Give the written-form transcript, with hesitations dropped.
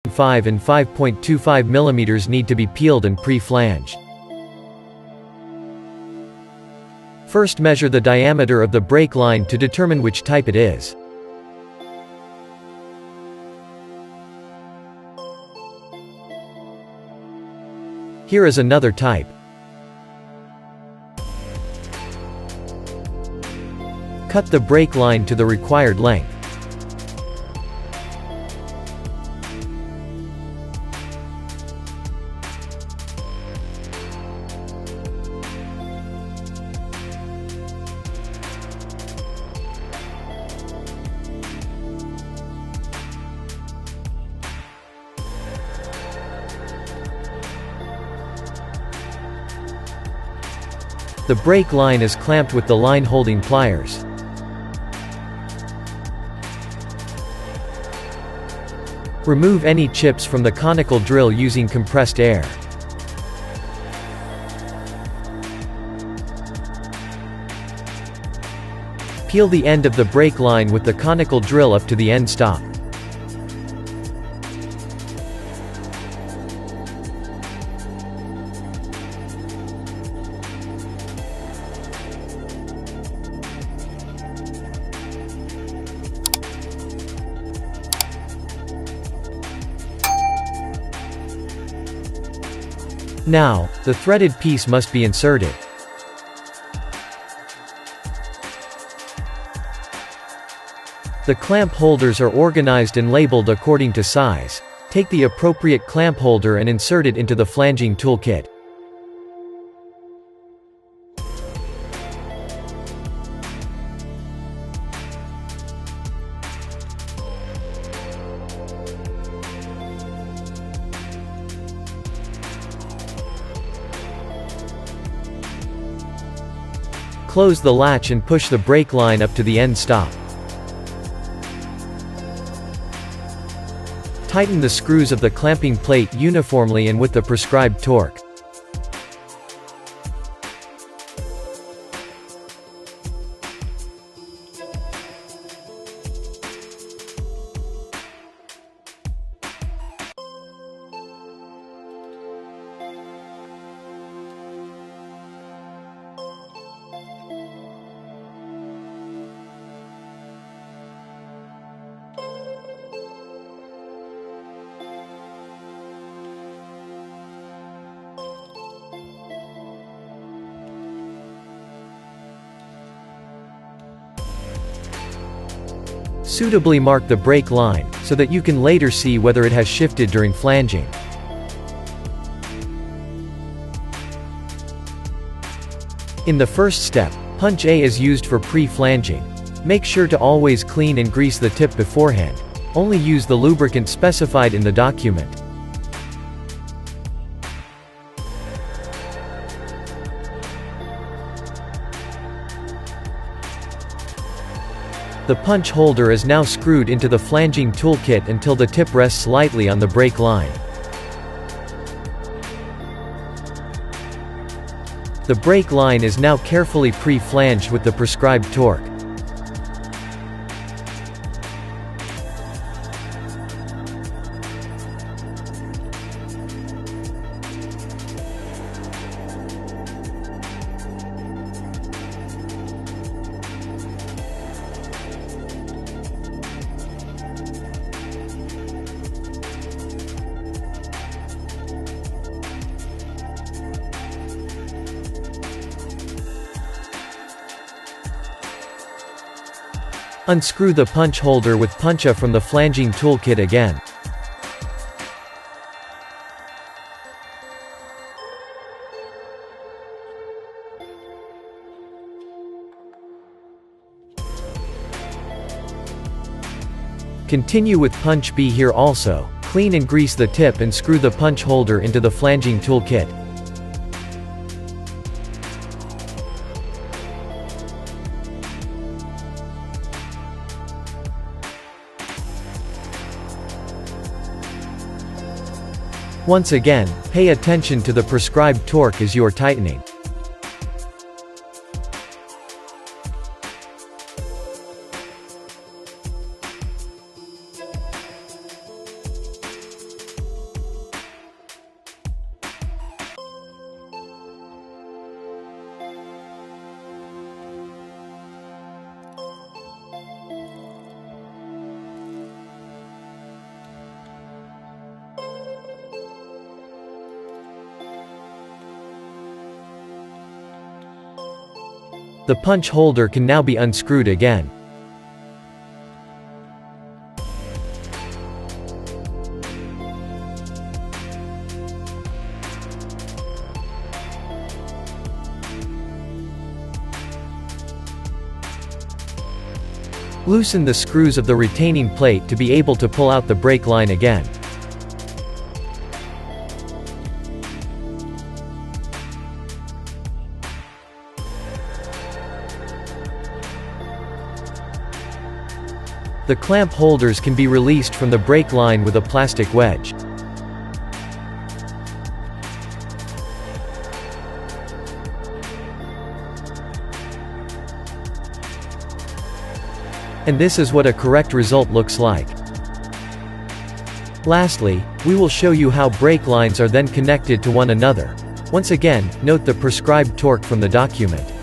5 and 5.25 mm need to be peeled and pre-flanged. First, measure the diameter of the brake line to determine which type it is. Here is another type. Cut the brake line to the required length. The brake line is clamped with the line-holding pliers. Remove any chips from the conical drill using compressed air. Peel the end of the brake line with the conical drill up to the end stop. Now, the threaded piece must be inserted. The clamp holders are organized and labeled according to size. Take the appropriate clamp holder and insert it into the flanging toolkit. Close the latch and push the brake line up to the end stop. Tighten the screws of the clamping plate uniformly and with the prescribed torque. Suitably mark the brake line, so that you can later see whether it has shifted during flanging. In the first step, punch A is used for pre-flanging. Make sure to always clean and grease the tip beforehand. Only use the lubricant specified in the document. The punch holder is now screwed into the flanging toolkit until the tip rests lightly on the brake line. The brake line is now carefully pre-flanged with the prescribed torque. Unscrew the punch holder with puncha from the flanging toolkit again. Continue with punch B here also. Clean and grease the tip and screw the punch holder into the flanging toolkit. Once again, pay attention to the prescribed torque as you are tightening. The punch holder can now be unscrewed again. Loosen the screws of the retaining plate to be able to pull out the brake line again. The clamp holders can be released from the brake line with a plastic wedge. And this is what a correct result looks like. Lastly, we will show you how brake lines are then connected to one another. Once again, note the prescribed torque from the document.